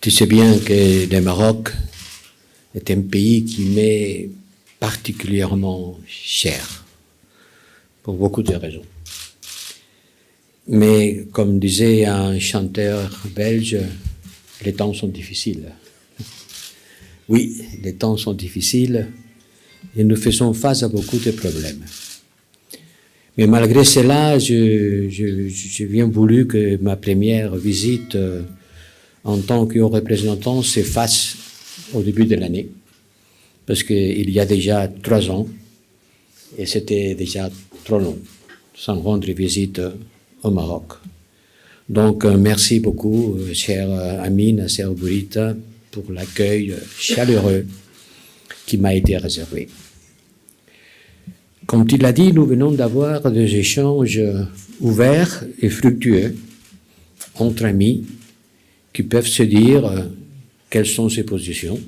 Tu sais bien que le Maroc est un pays qui m'est particulièrement cher, pour beaucoup de raisons. Mais comme disait un chanteur belge, les temps sont difficiles. Oui, les temps sont difficiles et nous faisons face à beaucoup de problèmes. Mais malgré cela, j'ai bien voulu que ma première visite en tant que haut représentant se fasse au début de l'année, parce qu'il y a déjà 3 ans, et c'était déjà trop long, sans rendre visite au Maroc. Donc, merci beaucoup, chère Amine, chère Bourita, pour l'accueil chaleureux qui m'a été réservé. Comme tu l'as dit, nous venons d'avoir des échanges ouverts et fructueux entre amis qui peuvent se dire quelles sont ses positions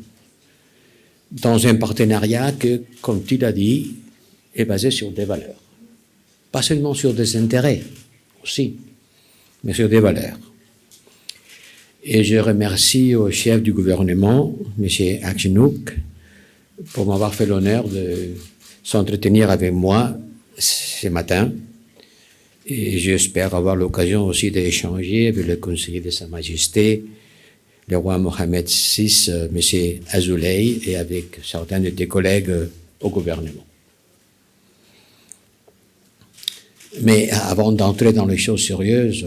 dans un partenariat que, comme tu l'as dit, est basé sur des valeurs. Pas seulement sur des intérêts, aussi, mais sur des valeurs. Et je remercie au chef du gouvernement, M. Akjenouk, pour m'avoir fait l'honneur de s'entretenir avec moi ce matin. Et j'espère avoir l'occasion aussi d'échanger avec le conseiller de Sa Majesté, le roi Mohamed VI, M. Azoulay, et avec certains de tes collègues au gouvernement. Mais avant d'entrer dans les choses sérieuses,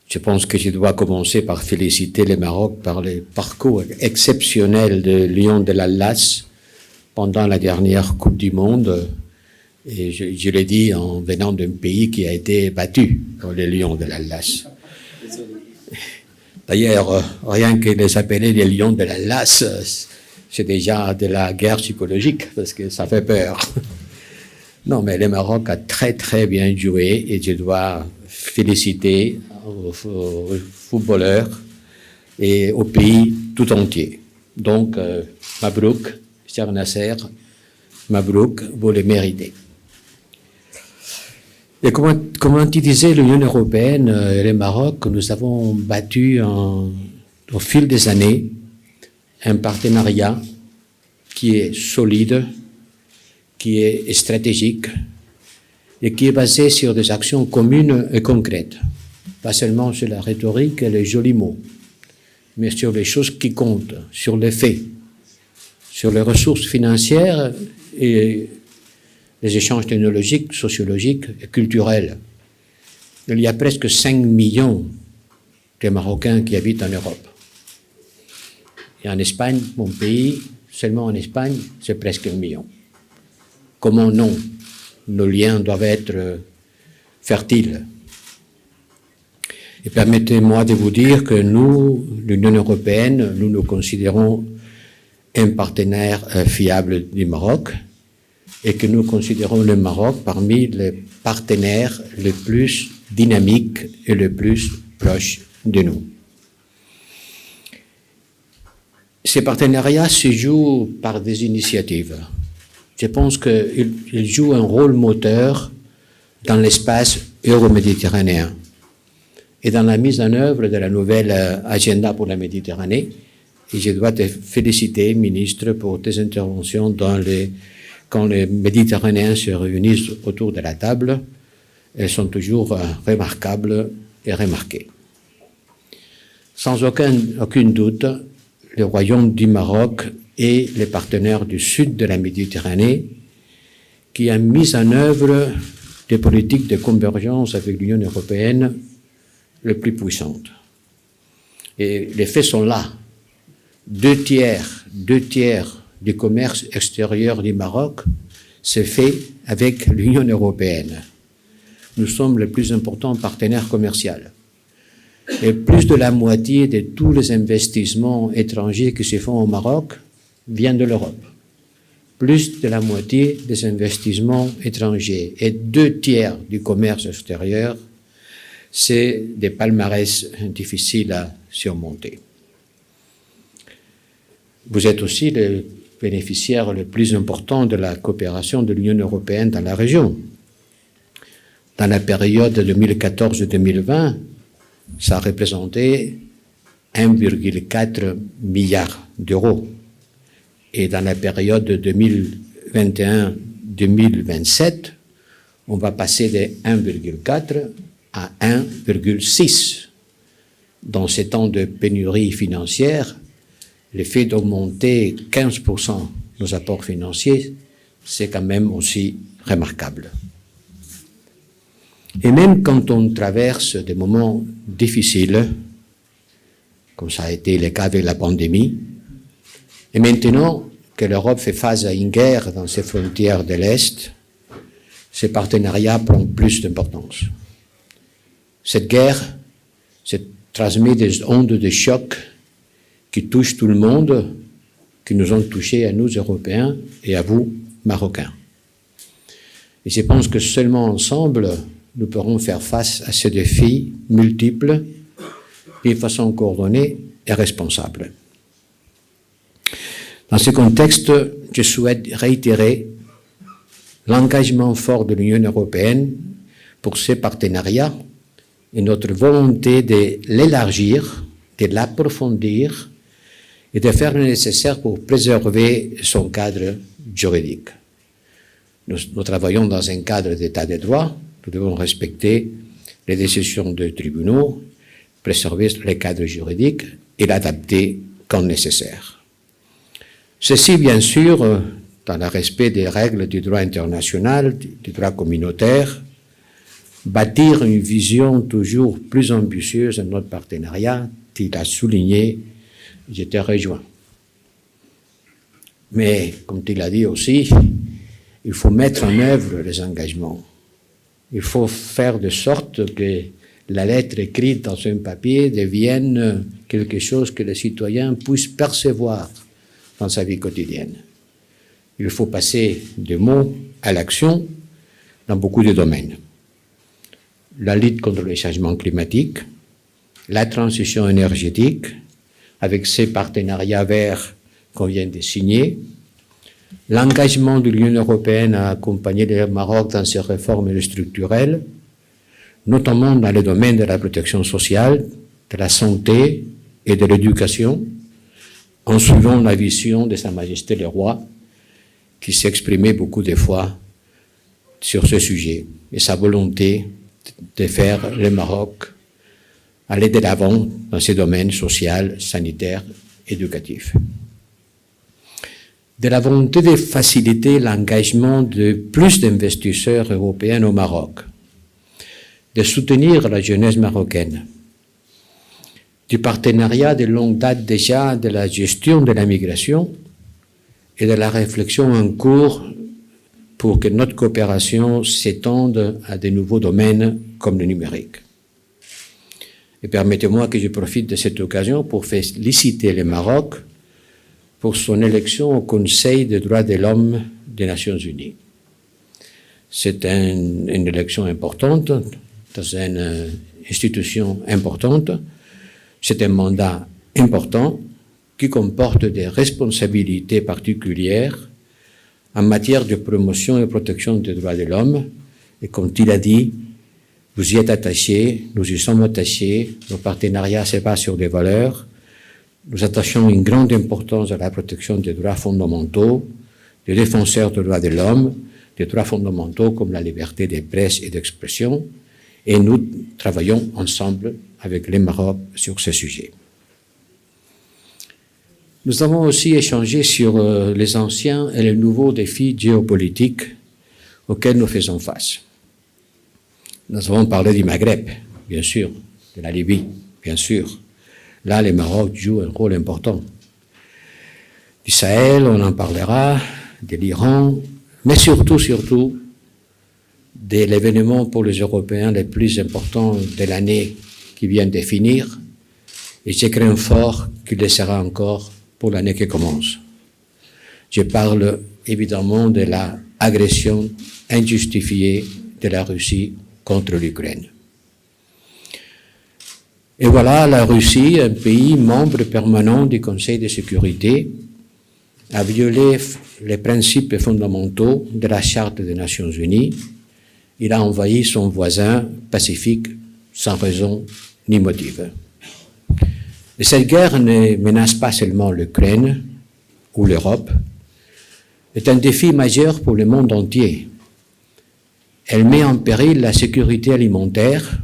je pense que je dois commencer par féliciter le Maroc par le parcours exceptionnel de Lion de l'Atlas pendant la dernière Coupe du Monde. Et je l'ai dit en venant d'un pays qui a été battu pour les Lions de l'Atlas. D'ailleurs, rien que les appeler les Lions de l'Atlas, c'est déjà de la guerre psychologique, parce que ça fait peur. Non, mais le Maroc a très très bien joué et je dois féliciter aux footballeurs et au pays tout entier. Donc, Mabrouk, cher Nasser, Mabrouk, vous le méritez. Et comme tu disais, l'Union européenne et le Maroc, nous avons battu au fil des années un partenariat qui est solide, qui est stratégique et qui est basé sur des actions communes et concrètes. Pas seulement sur la rhétorique et les jolis mots, mais sur les choses qui comptent, sur les faits, sur les ressources financières et les échanges technologiques, sociologiques et culturels. Il y a presque 5 millions de Marocains qui habitent en Europe. Et en Espagne, mon pays, seulement en Espagne, c'est presque 1 million. Comment non? Nos liens doivent être fertiles. Et permettez-moi de vous dire que nous, l'Union européenne, nous nous considérons un partenaire fiable du Maroc et que nous considérons le Maroc parmi les partenaires les plus dynamiques et les plus proches de nous. Ces partenariats se jouent par des initiatives. Je pense qu'ils jouent un rôle moteur dans l'espace euro-méditerranéen et dans la mise en œuvre de la nouvelle agenda pour la Méditerranée. Et je dois te féliciter, ministre, pour tes interventions quand les Méditerranéens se réunissent autour de la table. Elles sont toujours remarquables et remarquées. Sans aucun doute, le Royaume du Maroc et les partenaires du sud de la Méditerranée qui a mis en œuvre des politiques de convergence avec l'Union européenne les plus puissantes. Et les faits sont là. 2 tiers du commerce extérieur du Maroc se fait avec l'Union européenne. Nous sommes le plus important partenaire commercial. Et plus de la moitié de tous les investissements étrangers qui se font au Maroc viennent de l'Europe. Plus de la moitié des investissements étrangers et 2 tiers du commerce extérieur, c'est des palmarès difficiles à surmonter. Vous êtes aussi le bénéficiaire le plus important de la coopération de l'Union européenne dans la région. Dans la période 2014-2020, ça a représenté 1,4 milliard d'euros. Et dans la période 2021-2027, on va passer de 1,4 à 1,6. Dans ces temps de pénurie financière, le fait d'augmenter 15% nos apports financiers, c'est quand même aussi remarquable. Et même quand on traverse des moments difficiles, comme ça a été le cas avec la pandémie, et maintenant que l'Europe fait face à une guerre dans ses frontières de l'Est, ces partenariats prennent plus d'importance. Cette guerre se transmet des ondes de choc qui touchent tout le monde, qui nous ont touchés à nous, Européens, et à vous, Marocains. Et je pense que seulement ensemble, nous pourrons faire face à ces défis multiples d'une façon coordonnée et responsable. Dans ce contexte, je souhaite réitérer l'engagement fort de l'Union européenne pour ces partenariats et notre volonté de l'élargir, de l'approfondir et de faire le nécessaire pour préserver son cadre juridique. Nous travaillons dans un cadre d'état de droit, nous devons respecter les décisions des tribunaux, préserver le cadre juridique et l'adapter quand nécessaire. Ceci, bien sûr, dans le respect des règles du droit international, du droit communautaire, bâtir une vision toujours plus ambitieuse de notre partenariat, il a souligné, je te rejoins. Mais, comme tu l'as dit aussi, il faut mettre en œuvre les engagements. Il faut faire de sorte que la lettre écrite dans un papier devienne quelque chose que le citoyen puisse percevoir dans sa vie quotidienne. Il faut passer des mots à l'action dans beaucoup de domaines. La lutte contre le changement climatique, la transition énergétique, avec ces partenariats verts qu'on vient de signer, l'engagement de l'Union européenne à accompagner le Maroc dans ses réformes structurelles, notamment dans le domaine de la protection sociale, de la santé et de l'éducation, en suivant la vision de Sa Majesté le Roi, qui s'exprimait beaucoup de fois sur ce sujet, et sa volonté de faire le Maroc aller de l'avant dans ces domaines social, sanitaire, éducatif. De la volonté de faciliter l'engagement de plus d'investisseurs européens au Maroc, de soutenir la jeunesse marocaine, du partenariat de longue date déjà de la gestion de la migration et de la réflexion en cours pour que notre coopération s'étende à de nouveaux domaines comme le numérique. Et permettez-moi que je profite de cette occasion pour féliciter le Maroc pour son élection au Conseil des droits de l'homme des Nations Unies. C'est une élection importante dans une institution importante. C'est un mandat important qui comporte des responsabilités particulières en matière de promotion et protection des droits de l'homme. Et comme il a dit, vous y êtes attachés, nous y sommes attachés, nos partenariats se basent sur des valeurs. Nous attachons une grande importance à la protection des droits fondamentaux, des défenseurs des droits de l'homme, des droits fondamentaux comme la liberté de presse et d'expression, et nous travaillons ensemble avec le Maroc sur ce sujet. Nous avons aussi échangé sur les anciens et les nouveaux défis géopolitiques auxquels nous faisons face. Nous avons parlé du Maghreb, bien sûr, de la Libye, bien sûr. Là, le Maroc joue un rôle important. Du Sahel, on en parlera, de l'Iran, mais surtout, de l'événement pour les Européens le plus important de l'année qui vient de finir, et je crains fort qu'il le sera encore pour l'année qui commence. Je parle évidemment de l'agression injustifiée de la Russie contre l'Ukraine. Et voilà, la Russie, un pays membre permanent du Conseil de sécurité, a violé les principes fondamentaux de la Charte des Nations Unies. Il a envahi son voisin pacifique sans raison ni motif. Et cette guerre ne menace pas seulement l'Ukraine ou l'Europe, est un défi majeur pour le monde entier. Elle met en péril la sécurité alimentaire,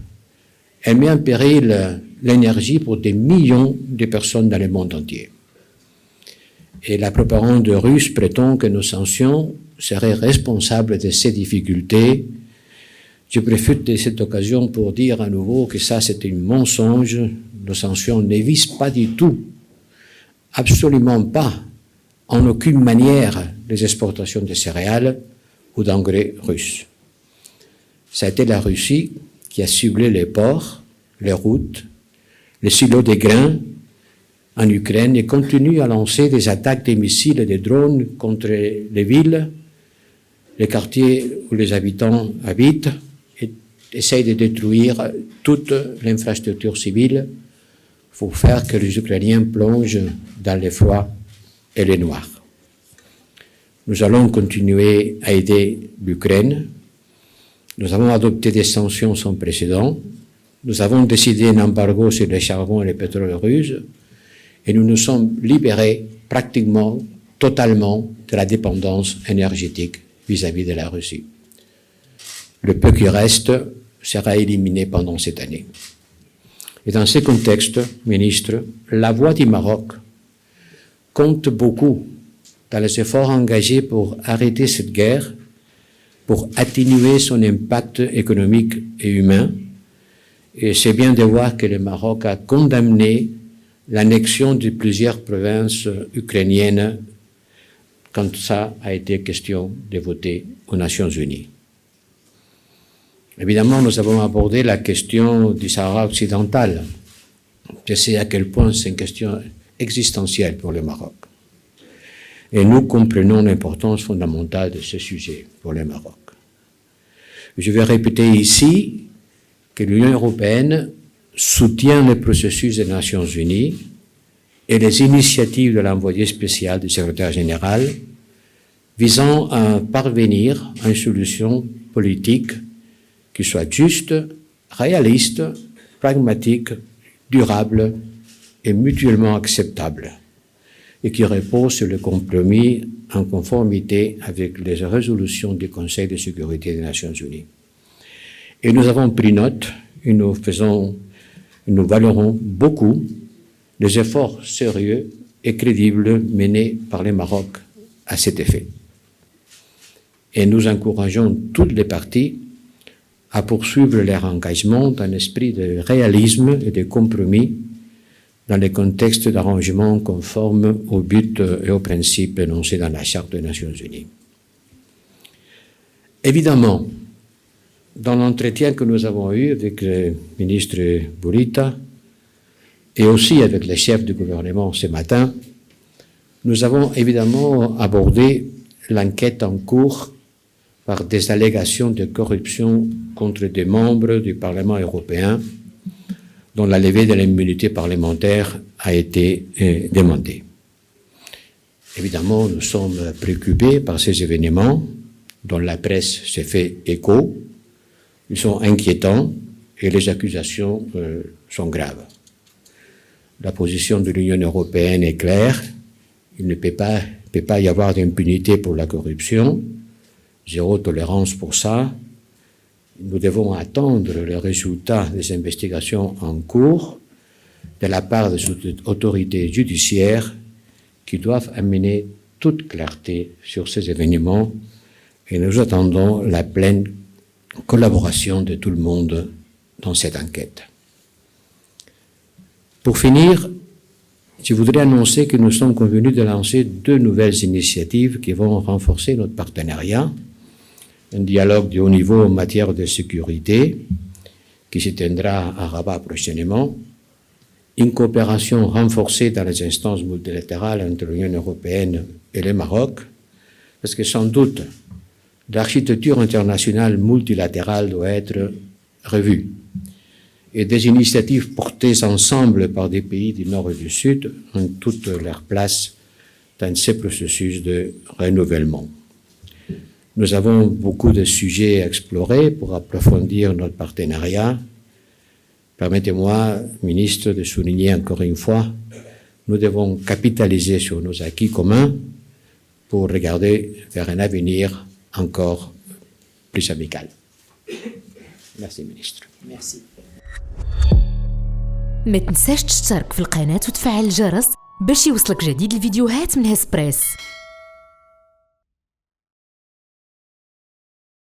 elle met en péril l'énergie pour des millions de personnes dans le monde entier. Et la propagande russe prétend que nos sanctions seraient responsables de ces difficultés. Je profite de cette occasion pour dire à nouveau que ça, c'est un mensonge. Nos sanctions ne visent pas du tout, absolument pas, en aucune manière, les exportations de céréales ou d'engrais russes. Ça a été la Russie qui a ciblé les ports, les routes, les silos de grains en Ukraine et continue à lancer des attaques de missiles et de drones contre les villes, les quartiers où les habitants habitent, et essaye de détruire toute l'infrastructure civile pour faire que les Ukrainiens plongent dans l'effroi et le noir. Nous allons continuer à aider l'Ukraine. Nous avons adopté des sanctions sans précédent. Nous avons décidé un embargo sur le charbon et le pétrole russe et nous nous sommes libérés pratiquement, totalement de la dépendance énergétique vis-à-vis de la Russie. Le peu qui reste sera éliminé pendant cette année. Et dans ce contexte, ministre, la voix du Maroc compte beaucoup dans les efforts engagés pour arrêter cette guerre, pour atténuer son impact économique et humain. Et c'est bien de voir que le Maroc a condamné l'annexion de plusieurs provinces ukrainiennes quand ça a été question de voter aux Nations Unies. Évidemment, nous avons abordé la question du Sahara occidental. Je sais à quel point c'est une question existentielle pour le Maroc. Et nous comprenons l'importance fondamentale de ce sujet pour le Maroc. Je vais répéter ici que l'Union européenne soutient le processus des Nations Unies et les initiatives de l'envoyé spécial du secrétaire général visant à parvenir à une solution politique qui soit juste, réaliste, pragmatique, durable et mutuellement acceptable, et qui repose sur le compromis en conformité avec les résolutions du Conseil de sécurité des Nations Unies. Et nous avons pris note et nous valorons beaucoup les efforts sérieux et crédibles menés par le Maroc à cet effet. Et nous encourageons toutes les parties à poursuivre leur engagement dans un esprit de réalisme et de compromis dans le contexte d'arrangement conforme aux buts et aux principes énoncés dans la Charte des Nations Unies. Évidemment, dans l'entretien que nous avons eu avec le ministre Burita et aussi avec les chefs du gouvernement ce matin, nous avons évidemment abordé l'enquête en cours par des allégations de corruption contre des membres du Parlement européen dont la levée de l'immunité parlementaire a été demandée. Évidemment, nous sommes préoccupés par ces événements dont la presse s'est fait écho. Ils sont inquiétants et les accusations sont graves. La position de l'Union européenne est claire. Il ne peut pas y avoir d'impunité pour la corruption. Zéro tolérance pour ça. Nous devons attendre les résultats des investigations en cours de la part des autorités judiciaires qui doivent amener toute clarté sur ces événements et nous attendons la pleine collaboration de tout le monde dans cette enquête. Pour finir, je voudrais annoncer que nous sommes convenus de lancer 2 nouvelles initiatives qui vont renforcer notre partenariat. Un dialogue de haut niveau en matière de sécurité qui se tiendra à Rabat prochainement, une coopération renforcée dans les instances multilatérales entre l'Union européenne et le Maroc, parce que sans doute l'architecture internationale multilatérale doit être revue. Et des initiatives portées ensemble par des pays du Nord et du Sud ont toute leur place dans ce processus de renouvellement. Nous avons beaucoup de sujets à explorer pour approfondir notre partenariat. Permettez-moi, ministre, de souligner encore une fois, nous devons capitaliser sur nos acquis communs pour regarder vers un avenir encore plus amical. Merci, ministre. Merci. ما تنساش تشترك في القناة وتفعل الجرس باش يوصلك جديد الفيديوهات من هسبريس.